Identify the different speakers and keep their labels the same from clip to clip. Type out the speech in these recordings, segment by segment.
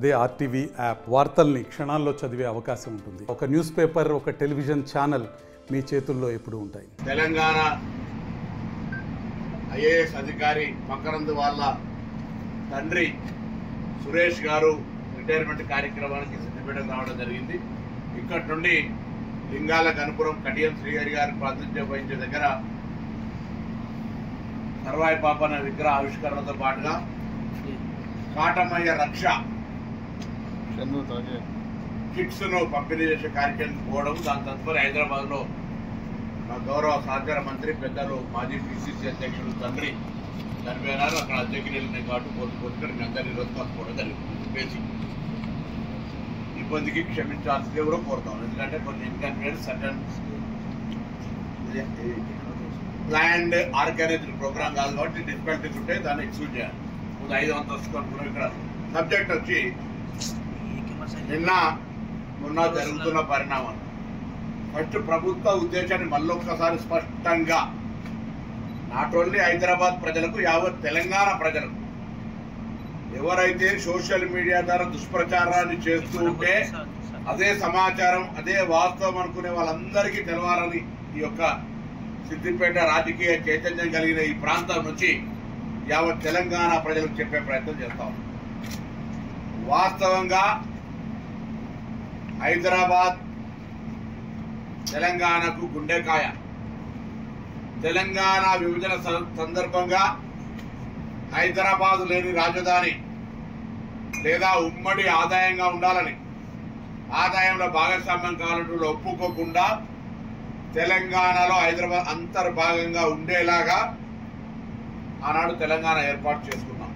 Speaker 1: అదే RTV app వార్తల్ని క్షణాల్లో చదివే అవకాశం ఉంటుంది. ఒక న్యూస్ పేపర్, ఒక టెలివిజన్ ఛానల్ మీ చేతుల్లో ఎప్పుడూ ఉంటాయి.
Speaker 2: తెలంగాణ ఐఏఎస్ అధికారి మకరంద్ వాళ్ళ తండ్రి సురేష్ గారు రిటైర్మెంట్ కార్యక్రమానికి సిద్ధిపేటకు రావడం జరిగింది. ఇక్కడి నుండి లింగాల గణపురం కడియం శ్రీహరి గారి ప్రాతినిధ్యం వహించే దగ్గర సర్వాయి పాపన విగ్రహ ఆవిష్కరణతో పాటుగా కాటమయ్య రక్ష కిట్స్ ను పంపిణీ చేసే కార్యక్రమం పోవడం, దాని తదుపరి హైదరాబాద్ లో మా గౌరవ సహకార మంత్రి పెద్దలు మాజీ పిసిసి అధ్యక్షుడు తండ్రి చనిపోయినారు. అక్కడ అధ్యక్షులు ఉన్నాయి కాబట్టి పోతుపోతుక్కడ మీ అందరినీ ఈరోజు కలుపుకోవడం జరిగింది. బేసిక్ ఇబ్బందికి క్షమించాల్సిందే కూడా కోరుతాం. ఎందుకంటే కొన్ని inconvenience certain planned organised program కాదు కాబట్టి డిఫికల్టీస్ ఉంటే దాన్ని ఎక్స్క్యూజ్ చేయాలి. 5 అంతస్తులు అనుకున్నాం. ఇక్కడ సబ్జెక్ట్ వచ్చి మొన్న జరుగుతున్న పరిణామాలు. ఫస్ట్ ప్రభుత్వ ఉద్దేశాన్ని మళ్ళొక్కసారి స్పష్టంగా నాట్ ఓన్లీ హైదరాబాద్ ప్రజలకు, యావత్ తెలంగాణ ప్రజలకు ఎవరైతే సోషల్ మీడియా ద్వారా దుష్ప్రచారాన్ని చేస్తూ ఉంటే అదే సమాచారం, అదే వాస్తవం అనుకునే వాళ్ళందరికీ తెలవాలని ఈ యొక్క సిద్దిపేట రాజకీయ చైతన్యం కలిగిన ఈ ప్రాంతం నుంచి యావత్ తెలంగాణ ప్రజలకు చెప్పే ప్రయత్నం చేస్తాం. వాస్తవంగా హైదరాబాద్ తెలంగాణకు గుండెకాయ. తెలంగాణ విభజన సందర్భంగా హైదరాబాద్ లేని రాజధాని లేదా ఉమ్మడి ఆదాయంగా ఉండాలని, ఆదాయంలో భాగస్వామ్యం కావాలంటూ ఒప్పుకోకుండా తెలంగాణలో హైదరాబాద్ అంతర్భాగంగా ఉండేలాగా ఆనాడు తెలంగాణ ఏర్పాటు చేసుకున్నాం.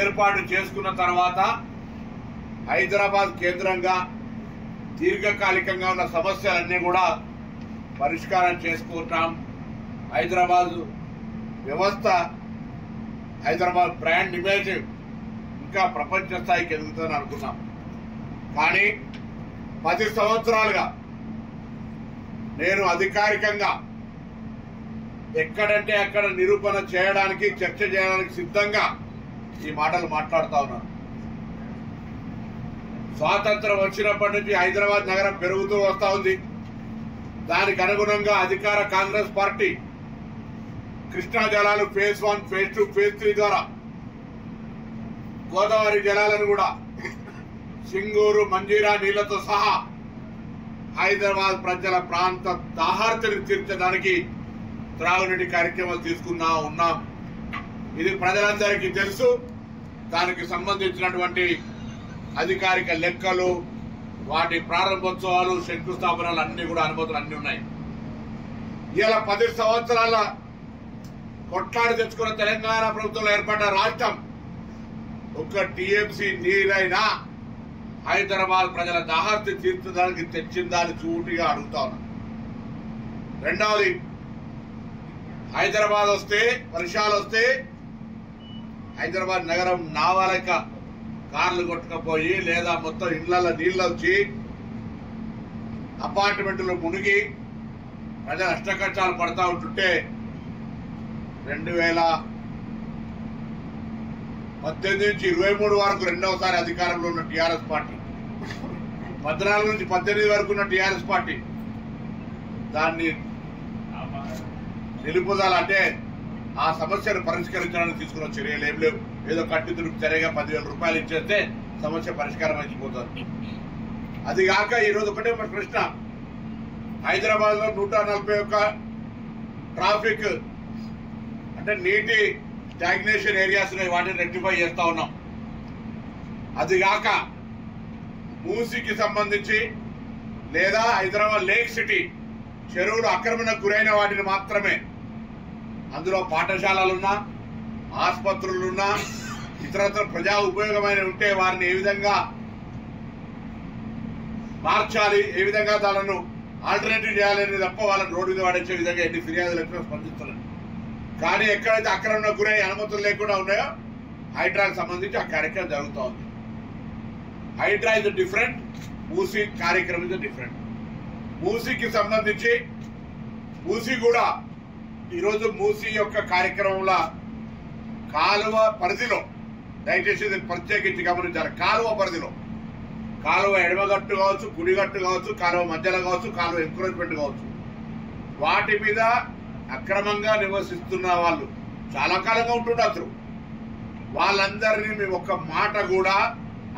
Speaker 2: ఏర్పాటు చేసుకున్న తర్వాత హైదరాబాద్ కేంద్రంగా దీర్ఘకాలికంగా ఉన్న సమస్యలన్నీ కూడా పరిష్కారం చేసుకుంటాం. హైదరాబాద్ వ్యవస్థ, హైదరాబాద్ బ్రాండ్ ఇమేజ్ ఇంకా ప్రపంచ స్థాయికి ఎదుగుతుందని అనుకున్నాం. కానీ 10 సంవత్సరాలుగా నేను అధికారికంగా ఎక్కడంటే అక్కడ నిరూపణ చేయడానికి, చర్చ చేయడానికి సిద్ధంగా ఈ మాటలు మాట్లాడుతా ఉన్నాను. స్వాతంత్రం వచ్చినప్పటి నుంచి హైదరాబాద్ నగరం పెరుగుతూ వస్తా ఉంది. దానికి అనుగుణంగా అధికార కాంగ్రెస్ పార్టీ కృష్ణా జలాలు ఫేజ్ 1, ఫేజ్ 2, ఫేజ్ 3 ద్వారా గోదావరి జలాలను కూడా సింగూరు, మంజీరా నీళ్లతో సహా హైదరాబాద్ ప్రజల ప్రాంత దాహార్తిని తీర్చడానికి త్రాగునీటి కార్యక్రమాలు తీసుకున్నా ఉన్నాం. ఇది ప్రజలందరికీ తెలుసు. దానికి సంబంధించినటువంటి అధికారిక లెక్కలు, వాటి ప్రారంభోత్సవాలు, శంకుస్థాపనలు అన్ని కూడా అనుమతులు అన్ని ఉన్నాయి. ఇలా 10 సంవత్సరాల కొట్లాడి తెచ్చుకున్న తెలంగాణ ప్రభుత్వంలో ఏర్పడ్డ రాష్ట్రం ఒక్క టీఎంసీ నీరైనా హైదరాబాద్ ప్రజల దాహార్తి తీర్చడానికి తెచ్చిందా అని సూటిగా అడుగుతా ఉన్నా. రెండవది, హైదరాబాద్ వస్తే, వర్షాలు వస్తే హైదరాబాద్ నగరం నావాలక కార్లు కొట్టుకపోయి లేదా మొత్తం ఇళ్లలో నీళ్ళు వచ్చి అపార్ట్మెంట్లు మునిగి ప్రజలు అష్టకష్టాలు పడతా ఉంటుంటే 2018 నుంచి 23 వరకు రెండవసారి అధికారంలో ఉన్న టీఆర్ఎస్ పార్టీ, 14 నుంచి 18 వరకు ఉన్న టీఆర్ఎస్ పార్టీ దాన్ని నిలుపుదల అంటే ఆ సమస్యను పరిష్కరించడానికి తీసుకున్న చర్యలు ఏం లేవు. ఏదో కట్టుతుడికి సరిగా 10,000 రూపాయలు ఇచ్చేస్తే సమస్య పరిష్కారం అయిపోతుంది. అది కాక ఈరోజు ఒకటే మన ప్రశ్న, హైదరాబాద్ లో 141 ట్రాఫిక్ అంటే నీటి స్టాగ్నేషన్ ఏరియాస్ ఉన్నాయి, వాటిని రెక్టిఫై చేస్తా ఉన్నాం. అది కాక మూసీకి సంబంధించి లేదా హైదరాబాద్ లేక్ సిటీ చెరువులు ఆక్రమణకు గురైన వాటిని మాత్రమే, అందులో పాఠశాలలున్నా, ఆసుపత్రులున్నా, ఇతరత్ర ప్రజా ఉపయోగమైన ఉంటే వారిని ఏ విధంగా మార్చాలి, ఏ విధంగా దాలను ఆల్టర్నేటివ్ చేయాలని తప్ప వాళ్ళని రోడ్డు మీద వాడించే విధంగా ఎన్ని ఫిర్యాదులు ఎక్కడ స్పందిస్తున్నారు. కానీ ఎక్కడైతే ఆక్రమణకు గురై అనుమతులు లేకుండా ఉన్నాయో హైడ్రాకి సంబంధించి ఆ కార్యక్రమం జరుగుతూ ఉంది. హైడ్రా ఇస్ డిఫరెంట్, మూసీ కార్యక్రమం ఇస్ డిఫరెంట్. మూసీకి సంబంధించి మూసీ కూడా ఈరోజు మూసీ యొక్క కార్యక్రమంలో కాలువ పరిధిలో దయచేసి దీన్ని ప్రత్యేకించి గమనించాలి. కాలువ పరిధిలో, కాలువ ఎడమగట్టు కావచ్చు, కుడిగట్టు కావచ్చు, కాలువ మధ్యలో కావచ్చు, కాలువ ఎంకరేజ్మెంట్ కావచ్చు, వాటి మీద అక్రమంగా నివసిస్తున్న వాళ్ళు చాలా కాలంగా ఉంటుండొచ్చు. వాళ్ళందరినీ మేము ఒక్క మాట కూడా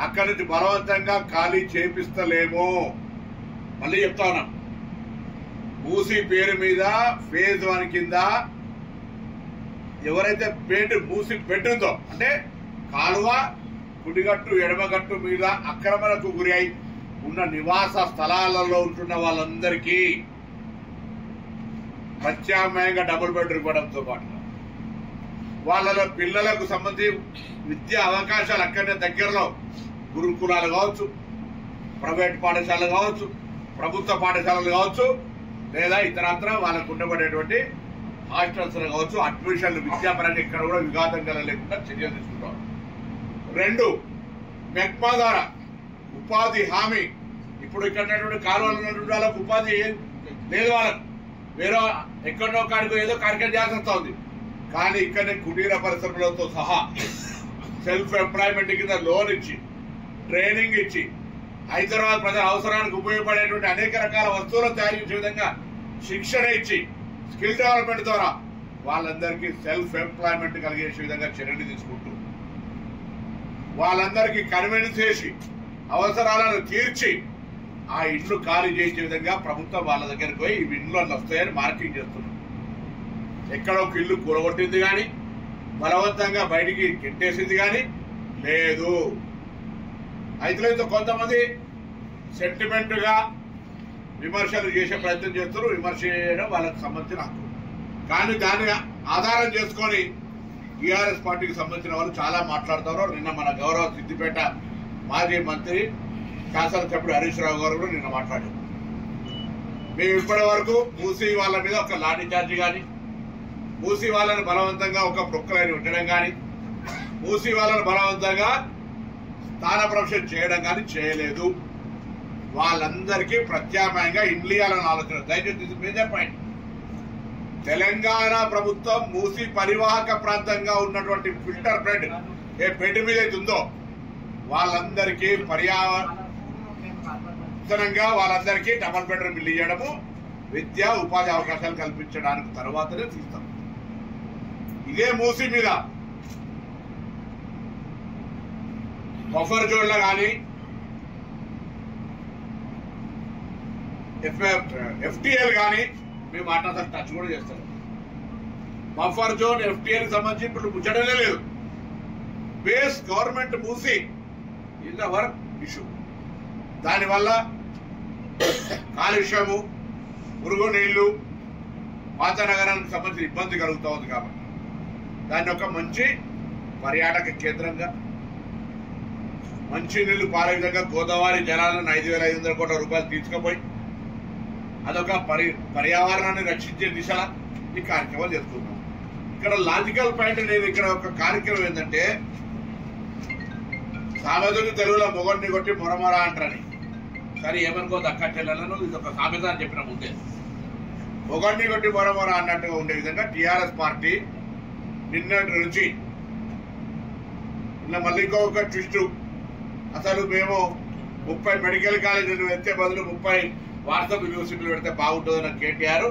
Speaker 2: అక్కడి నుంచి బలవంతంగా ఖాళీ చేపిస్తలేము. మళ్ళీ చెప్తా ఉన్నాం, మూసీ పేరు మీద ఫేజ్ 1 కింద ఎవరైతే మూసీ బెడ్ ఉందో, అంటే కాలువ కుడిగట్టు ఎడమగట్టు మీద అక్రమణకు గురి అయి ఉన్న నివాస స్థలాలలో ఉంటున్న వాళ్ళందరికీ ప్రత్యామ్నాయంగా డబుల్ బెడ్రూమ్ ఇవ్వడంతో పాటు వాళ్ళ పిల్లలకు సంబంధించి విద్యా అవకాశాలు అక్కడనే దగ్గరలో గురుకులాలు కావచ్చు, ప్రైవేట్ పాఠశాలలు కావచ్చు, ప్రభుత్వ పాఠశాలలు కావచ్చు, లేదా ఇతరత్ర వాళ్ళకు ఉండబడేటువంటి హాస్టల్స్ కావచ్చు, అడ్మిషన్లు విద్యాపరంగా ఇక్కడ కూడా విఘాతం కలగలేకుండా చర్యలు తీసుకుంటాం. 2, మెక్మా ద్వారా ఉపాధి హామీ. ఇప్పుడు ఇక్కడ కాలువలు ఉన్నటువంటి వాళ్ళకు ఉపాధి లేదు, వాళ్ళకు వేరే ఎక్కడో కాడికి ఏదో కార్యక్రమం చేయాల్సి వస్తూ ఉంది. కానీ ఇక్కడనే కుటీర పరిశ్రమలతో సహా సెల్ఫ్ ఎంప్లాయ్మెంట్ కింద లోన్ ఇచ్చి, ట్రైనింగ్ ఇచ్చి, హైదరాబాద్ ప్రజల అవసరానికి ఉపయోగపడేటువంటి అనేక రకాల వస్తువులను తయారు చేసే విధంగా శిక్షణ ఇచ్చి, స్కిల్ డెవలప్మెంట్ ద్వారా వాళ్ళందరికీ సెల్ఫ్ ఎంప్లాయ్మెంట్ కలిగేసే విధంగా చర్యలు తీసుకుంటూ వాళ్ళందరికీ కన్విన్స్ చేసి అవసరాలను తీర్చి ఆ ఇండ్లు ఖాళీ చేసే విధంగా ప్రభుత్వం వాళ్ళ దగ్గరికి పోయి ఈ ఇండ్లు అన్నీ వస్తాయని మార్కింగ్ చేస్తున్నారు. ఎక్కడో ఒక ఇల్లు కూలగొట్టింది కానీ, బలవంతంగా బయటికి కెట్టేసింది కానీ లేదు. అయితే కొంతమంది సెంటిమెంట్గా విమర్శలు చేసే ప్రయత్నం చేస్తారు. విమర్శ చేయడం వాళ్ళకి సంబంధించిన హక్కు. కానీ దాన్ని ఆధారం చేసుకొని టీఆర్ఎస్ పార్టీకి సంబంధించిన వాళ్ళు చాలా మాట్లాడుతారు. నిన్న మన గౌరవ సిద్దిపేట మాజీ మంత్రి శాసనసభ్యుడు హరీష్ రావు గారు కూడా నిన్న మాట్లాడారు. మేము ఇప్పటి వరకు మూసీ వాళ్ళ మీద ఒక లాఠీ చార్జీ కానీ, మూసీ వాళ్ళని బలవంతంగా ఒక ప్రొక్కలైన ఉండడం కానీ, మూసీ వాళ్ళని బలవంతంగా స్థానభ్రంశం చేయడం కానీ చేయలేదు. వాళ్ళందరికీ ప్రత్యామ్నాయంగా ఇండ్లియాలని ఆలోచన. దయచేసి మేజర్ పాయింట్, తెలంగాణ ప్రభుత్వం మూసీ పరివాహక ప్రాంతంగా ఉన్నటువంటి ఫిల్టర్ బెడ్ ఏ బెడ్ మీద అయితే ఉందో వాళ్ళందరికీ పర్యావరణంగా వాళ్ళందరికీ డబల్ బెడ్రూమ్ ఇల్లు ఇవ్వడము, విద్యా ఉపాధి అవకాశాలు కల్పించడానికి తర్వాతనే తీస్తాం. ఇదే మూసీ మీద బఫర్ జోన్లో కానీ, ఎఫ్టీఎల్ కానీ మేము మాట్లాడతాం, టచ్ కూడా చేస్తాం. బఫర్ జోన్ ఎఫ్టీఎల్ సంబంధించి ఇప్పుడు ముచ్చటనే లేదు. Base government Musi in our issue. దానివల్ల కాలుష్యము, మురుగునీళ్లు, పాత నగరానికి సంబంధించిన ఇబ్బంది కలుగుతూ ఉంది. కాబట్టి దాన్ని ఒక మంచి పర్యాటక కేంద్రంగా, మంచి నీళ్లు పారే విధంగా గోదావరి జలాలను 5,500 కోట్ల రూపాయలు తీసుకుపోయి అదొక పర్యావరణాన్ని రక్షించే దిశలా ఈ కార్యక్రమాలు చేస్తున్నాం. ఇక్కడ లాజికల్ పాయింట్, నేను ఇక్కడ ఒక కార్యక్రమం ఏంటంటే, సామెతకు తెలుగులో మొగడిని కొట్టి మొరమొర అంటారని. సరే ఏమనుకో దక్క చెల్లెలను, ఇది ఒక సామెత అని చెప్పిన ముందే. మొగడిని కొట్టి మొరమొర అన్నట్టుగా ఉండే విధంగా టీఆర్ఎస్ పార్టీ నిన్నటి నుంచి ఇలా మళ్ళీ ఇంకొక ట్విస్ట్. అసలు మేము 30 మెడికల్ కాలేజీలు ఎత్తే బదులు 30 వాట్సాప్ యూనివర్సిటీలు పెడితే బాగుంటుందన్న కేటీఆర్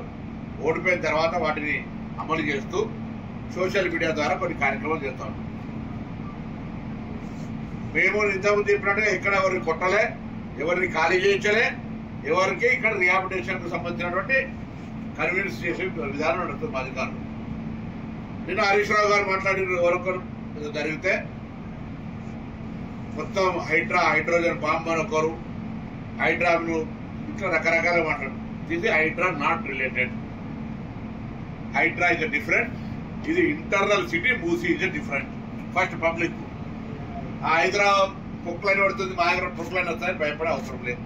Speaker 2: ఓడిపోయిన తర్వాత వాటిని అమలు చేస్తూ సోషల్ మీడియా ద్వారా కొన్ని కార్యక్రమాలు చేస్తాం. మేము ఇంతకుముందు చెప్పినట్టుగా ఇక్కడ ఎవరిని కొట్టలే, ఎవరిని ఖాళీ చేయించలే, ఎవరికి ఇక్కడ రిహాబిలిటేషన్కు సంబంధించినటువంటి కన్విన్స్ చేసే విధానం నడుస్తుంది మా అధికారులు. నిన్న హరీష్ రావు గారు మాట్లాడిన ఎవరొకరు జరిగితే మొత్తం హైడ్రోజన్ బాంబ్ అని ఒకరు, హైడ్రాను ఇట్లా రకరకాల మాట్లాడు. ఇది Hydraa not related. Hydraa is different. ఇది internal city. Musi is different. First public ఆ హైదరాబాద్ పొక్కులైన పడుతుంది, మా దగ్గర పొక్కులైన వస్తాయని భయపడే అవసరం లేదు.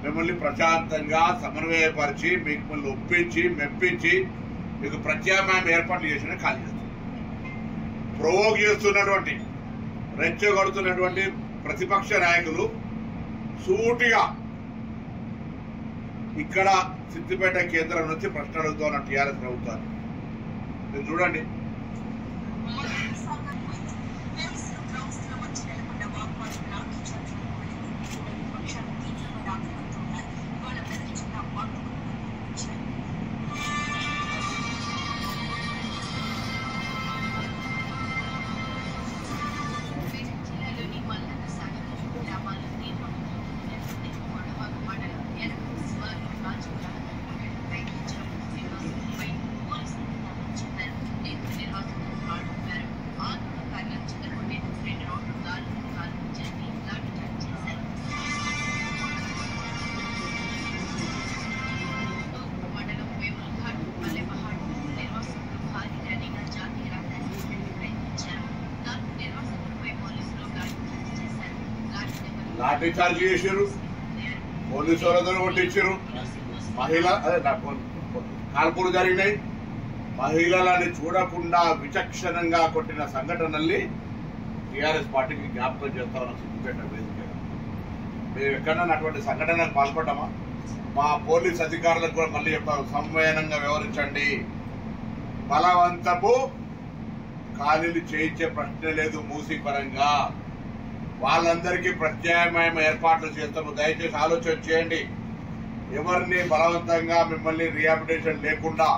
Speaker 2: మిమ్మల్ని ప్రశాంతంగా సమన్వయపరిచి మిమ్మల్ని ఒప్పించి మెప్పించి మీకు ప్రత్యామ్నాయం ఏర్పాట్లు చేసిన ఖాళీ చేస్తుంది. ప్రొవోక్ చేస్తున్నటువంటి, రెచ్చగొడుతున్నటువంటి ప్రతిపక్ష నాయకులు సూటిగా ఇక్కడ సిద్దిపేట కేంద్రం నుంచి ప్రశ్న అడుగుతున్న టీఆర్ఎస్ ప్రభుత్వాన్ని మీరు చూడండి. లాఠీ చార్జ్ చేసారు, పోలీసు వాళ్ళతో కొట్టించారు, కాల్పులు జరిగినాయి. మహిళలని చూడకుండా విచక్షణంగా కొట్టిన సంఘటనల్ని టీఆర్ఎస్ పార్టీకి జ్ఞాపకం చేస్తామని సిద్దిపేట వేదికగా. మేము ఎక్కడన్నా అటువంటి సంఘటనకు పాల్పడ్డామా? మా పోలీస్ అధికారులకు కూడా మళ్ళీ చెప్తాం, సంవయనంగా వ్యవహరించండి. బలవంతపు ఖాళీలు చేయించే ప్రశ్న లేదు. మూసీ పరంగా వాళ్ళందరికీ ప్రత్యామ్నాయ ఏర్పాట్లు చేస్తాము. దయచేసి ఆలోచన చేయండి. ఎవరిని బలవంతంగా మిమ్మల్ని రిహాబిలిటేషన్ లేకుండా,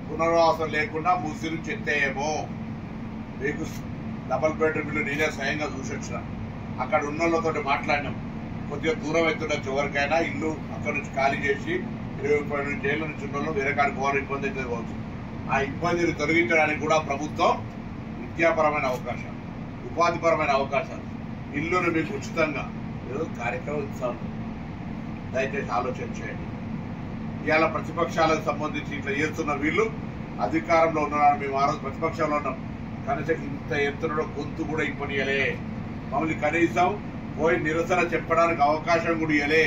Speaker 2: పునరావాసం లేకుండా మూసీ నుంచి ఎత్తేయేమో. మీకు డబల్ బెడ్రూమ్ ఇల్లు నేనే స్వయంగా చూసి వచ్చిన. అక్కడ ఉన్న వాళ్ళతో మాట్లాడినాం. కొద్దిగా దూరం అవుతుండొచ్చు ఎవరికైనా, ఇల్లు అక్కడ నుంచి ఖాళీ చేసి 20 నుంచి జైలు నుంచి ఉన్న వాళ్ళు వేరే కాడికి పోవాలి, ఇబ్బంది అయితే కావచ్చు. ఆ ఇబ్బందిని తొలగించడానికి కూడా ప్రభుత్వం విద్యాపరమైన అవకాశాలు, ఉపాధిపరమైన అవకాశాలు, ఇల్లును మీకు ఉచితంగా ఏదో కార్యక్రమం ఇస్తాను. దయచేసి ఆలోచన చేయండి. ఇవాళ ప్రతిపక్షాలకు సంబంధించి ఇట్లా చేస్తున్న వీళ్ళు అధికారంలో ఉన్నారు. మేము ఆ రోజు ప్రతిపక్షంలో ఉన్నాం. కనీసం ఇంత ఎత్తున గొంతు కూడా ఇప్పనియలే. మమ్మల్ని కనీసం పోయి నిరసన చెప్పడానికి అవకాశం కూడా ఇవ్వలే.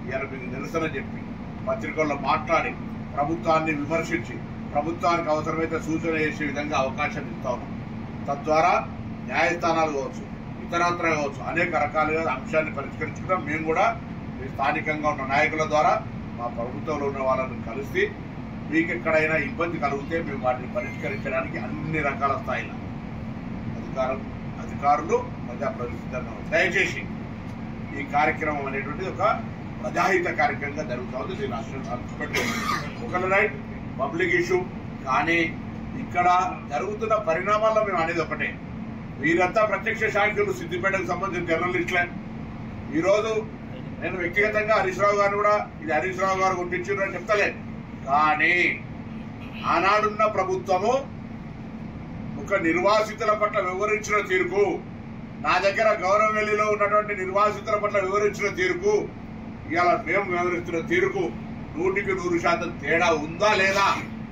Speaker 2: ఇవాళ మీకు నిరసన చెప్పి పత్రికల్లో మాట్లాడి ప్రభుత్వాన్ని విమర్శించి ప్రభుత్వానికి అవసరమైతే సూచన చేసే విధంగా అవకాశం ఇస్తా ఉన్నాం. తద్వారా న్యాయస్థానాలు కావచ్చు, ఇతరత్ర కావచ్చు, అనేక రకాలుగా అంశాన్ని పరిష్కరించుకుంటాం. మేము కూడా స్థానికంగా ఉన్న నాయకుల ద్వారా మా ప్రభుత్వంలో ఉన్న వాళ్ళని కలిసి మీకు ఎక్కడైనా ఇబ్బంది కలిగితే మేము వాటిని పరిష్కరించడానికి అన్ని రకాల స్థాయిలో అధికారులు ప్రజాప్రతినిధులు దయచేసి ఈ కార్యక్రమం అనేటువంటిది ఒక ప్రజాహిత కార్యక్రమంగా జరుగుతూ ఉంది. దీని ఒక రైట్ పబ్లిక్ ఇష్యూ. కానీ ఇక్కడ జరుగుతున్న పరిణామాల్లో మేము అనేది ఒకటే, వీరంతా ప్రత్యక్ష సాక్షులు. సిద్దిపేటకు సంబంధించిన జర్నలిస్టులే. ఈరోజు నేను వ్యక్తిగతంగా హరీష్ రావు గారు కూడా ఇది హరీష్ రావు గారు కొట్టించారు అని చెప్తలేదు. కానీ ఆనాడున్న ప్రభుత్వము ఒక నిర్వాసితుల పట్ల వివరించిన తీరుకు, నా దగ్గర గౌరవవెల్లిలో ఉన్నటువంటి నిర్వాసితుల పట్ల వివరించిన తీరుకు, ఇవాళ మేము వివరిస్తున్న తీరుకు 100% తేడా ఉందా లేదా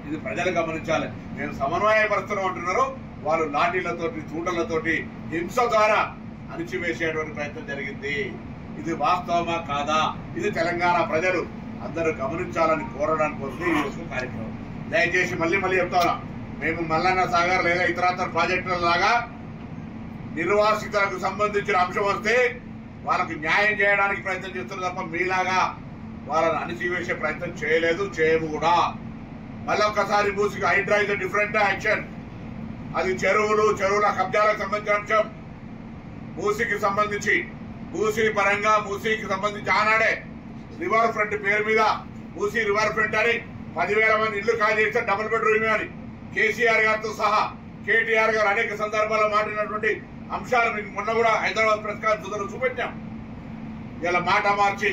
Speaker 2: ఇది ప్రజలు గమనించాలి. మేము సమన్వయపరుస్తున్నాం అంటున్నారు. వాళ్ళు లాఠీలతోటి, తూటలతోటి, హింస ద్వారా అణిచివేసేటువంటి ప్రయత్నం జరిగింది. ఇది వాస్తవమా కాదా? ఇది తెలంగాణ ప్రజలు అందరూ గమనించాలని కోరడానికి వస్తే ఈ యొక్క కార్యక్రమం. దయచేసి మళ్ళీ చెప్తాను, మేము మల్లన్న సాగర్ లేదా ఇతరత్ర ప్రాజెక్టుల లాగా నిర్వాసితులకు సంబంధించిన అంశం వస్తే వాళ్ళకు న్యాయం చేయడానికి ప్రయత్నం చేస్తున్నారు తప్ప మీలాగా వాళ్ళని అణిచివేసే ప్రయత్నం చేయలేదు, చేయము కూడా. మళ్ళీ ఒక్కసారి మూసికి హైడ్రా ఇస్ డిఫరెంట్ యాక్షన్. అది చెరువుల కబ్జాలకు సంబంధించిన అంశం. మూసికి సంబంధించి మూసీ పరంగా మూసీకి సంబంధించి ఆనాడే రివర్ ఫ్రంట్ పేరు మీద మూసీ రివర్ ఫ్రంట్ అని 10,000 మంది ఇల్లు ఖాళీ చేస్తే డబుల్ బెడ్రూమ్ అని కేసీఆర్ గారితో సహా కేటీఆర్ గారు అనేక సందర్భాల్లో మాట్లాడినటువంటి అంశాలు మీకు మొన్న కూడా హైదరాబాద్ ప్రెస్ కాన్ఫరెన్స్ చూపెట్టాం. ఇలా మాట మార్చి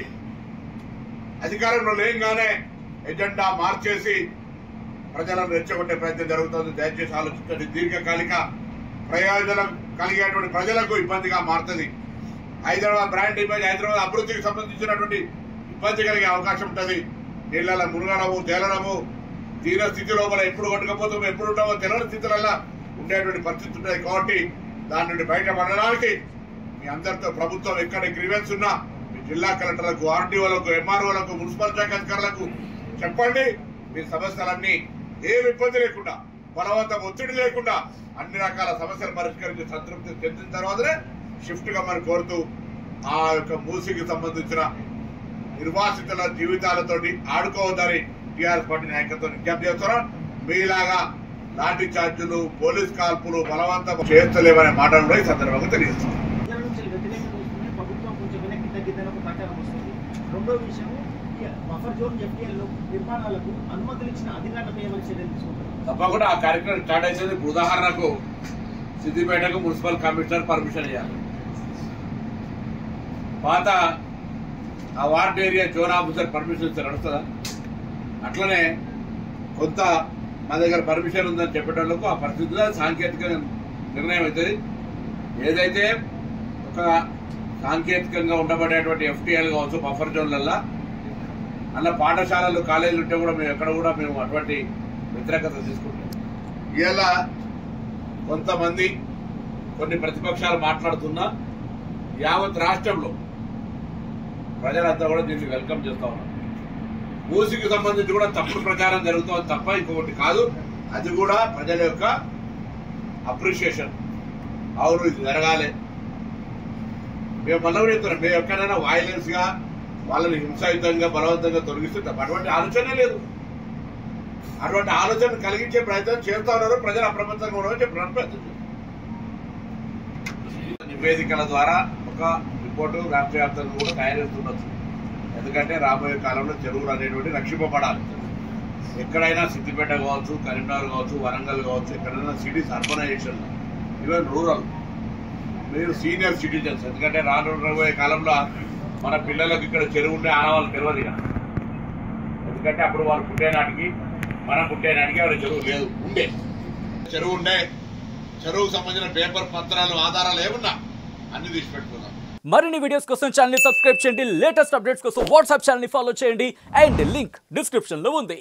Speaker 2: అధికారంలో లేంగానే ఎజెండా మార్చేసి ప్రజలను రెచ్చగొట్టే ప్రయత్నం జరుగుతుంది. దయచేసి ఆలోచించండి. దీర్ఘకాలిక ప్రయోజనం కలిగేటువంటి ప్రజలకు ఇబ్బందిగా మారుతుంది. హైదరాబాద్ బ్రాండ్ ఇమేజ్, హైదరాబాద్ అభివృద్ధికి సంబంధించినటువంటి ఇబ్బంది కలిగే అవకాశం ఉంటుంది. నీళ్ళ మునగడము, తేలడము, తీర స్థితి లోపల ఎప్పుడు కొట్టుకపోతామో ఎప్పుడు ఉంటామో తెలియని స్థితులలో ఉండేటువంటి పరిస్థితి ఉంటుంది. కాబట్టి దాని నుండి బయటపడడానికి మీ అందరితో ప్రభుత్వం ఎక్కడ గ్రీవెన్స్ ఉన్నా మీ జిల్లా కలెక్టర్లకు, ఆర్డీఓలకు, ఎంఆర్ఓలకు, మున్సిపల్ శాఖ అధికారులకు చెప్పండి. మీ సమస్యలన్నీ ఏమి ఇబ్బంది లేకుండా, బలవంతం ఒత్తిడి లేకుండా అన్ని రకాల సమస్యలు పరిష్కరించి సంతృప్తి చెందిన తర్వాతనే షిఫ్ట్ కమ్మని కోరుతూ ఆ యొక్క మూసీకి సంబంధించిన నిర్వాసితుల జీవితాలతోటి ఆడుకోవద్దని టీఆర్ఎస్ పార్టీ నాయకత్వం విజ్ఞప్తి చేస్తున్నాం. మీలాగా లాఠీ చార్జీలు, పోలీస్ కాల్పులు బలవంతం చేస్తలేవనే మాటలు కూడా ఈ సందర్భంగా తెలియజేస్తున్నాం.
Speaker 3: రెండో విషయం, బఫర్ జోన్ ఎఫ్టీఎల్ నిర్మాణాలకు అనుమతులు ఇచ్చిన అధికారులపై ఏమైనా చర్యలు తీసుకుంటారు?
Speaker 2: తప్పకుండా ఆ కార్యక్రమం స్టార్ట్ అవుతుంది. ఉదాహరణకు సిద్దిపేటకు మున్సిపల్ కమిషనర్ పర్మిషన్ ఇవ్వాలి. పాత ఆ ward area zone officer permission ఇస్తే నడుస్తుందా? అట్లనే కొంత మా దగ్గర పర్మిషన్ ఉందని చెప్పేటోళ్ళకు ఆ పరిస్థితిలో సాంకేతిక నిర్ణయం అవుతుంది. ఏదైతే ఒక సాంకేతికంగా ఉండబడేటువంటి ఎఫ్టీఎల్ కావచ్చు, బఫర్ జోన్లల్లో అలా పాఠశాలలు, కాలేజీలు ఉంటే కూడా మేము ఎక్కడ కూడా మేము అటువంటి వ్యతిరేకత తీసుకుంటాం. ఇలా కొంతమంది కొన్ని ప్రతిపక్షాలు మాట్లాడుతున్నా యావత్ రాష్ట్రంలో ప్రజలంతా కూడా దీన్ని వెల్కమ్ చేస్తా ఉన్నారు. మూసికి సంబంధించి కూడా తప్పుడు ప్రచారం జరుగుతుంది తప్ప ఇంకొకటి కాదు. అది కూడా ప్రజల యొక్క అప్రిషియేషన్. అవును, ఇది జరగాలి. మేము మనం చెప్తున్నాం, మేము ఎక్కడైనా వైలెన్స్ గా వాళ్ళని హింసాయుతంగా బలవంతంగా తొలగిస్తుంటాం. అటువంటి ఆలోచనే లేదు. అటువంటి ఆలోచన కలిగించే ప్రయత్నం చేస్తా ఉన్నారు. ప్రజలు అప్రమత్తంగా ఉండమని చెప్పడానికి ప్రయత్నం చేస్తారు. నివేదికల ద్వారా ఒక రిపోర్టు రాష్ట్ర వ్యాప్తంగా కూడా తయారు చేస్తుండొచ్చు. ఎందుకంటే రాబోయే కాలంలో చెరువులు అనేటువంటి రక్షింపబడాలి. ఎక్కడైనా సిద్దిపేట కావచ్చు, కరీంనగర్ కావచ్చు, వరంగల్ కావచ్చు, ఎక్కడైనా సిటీస్ అర్బనైజేషన్, ఈవెన్ రూరల్, మీరు సీనియర్ సిటిజన్స్. ఎందుకంటే రాబోయే కాలంలో మన పిల్లలకు ఇక్కడ చెరువు ఉండే ఆనవాళ్ళు తెలియదు ఇక. ఎందుకంటే అప్పుడు వాళ్ళు పుట్టేనాటికి మనం పుట్టేనాటికి ఎవరి చెరువు లేదు, ఉండే చెరువు ఉండే. చెరువుకు సంబంధించిన పేపర్ పత్రాలు ఆధారాలు ఏమున్నా అన్ని తీసి పెట్టుకుందాం.
Speaker 4: మరిన్ని వీడియోస్ కోసం ఛానల్ ని సబ్స్క్రైబ్ చేయండి. లేటెస్ట్ అప్డేట్స్ కోసం వాట్సాప్ ఛానల్ ని ఫాలో చేయండి. అండ్ లింక్ డిస్క్రిప్షన్ లో ఉంది.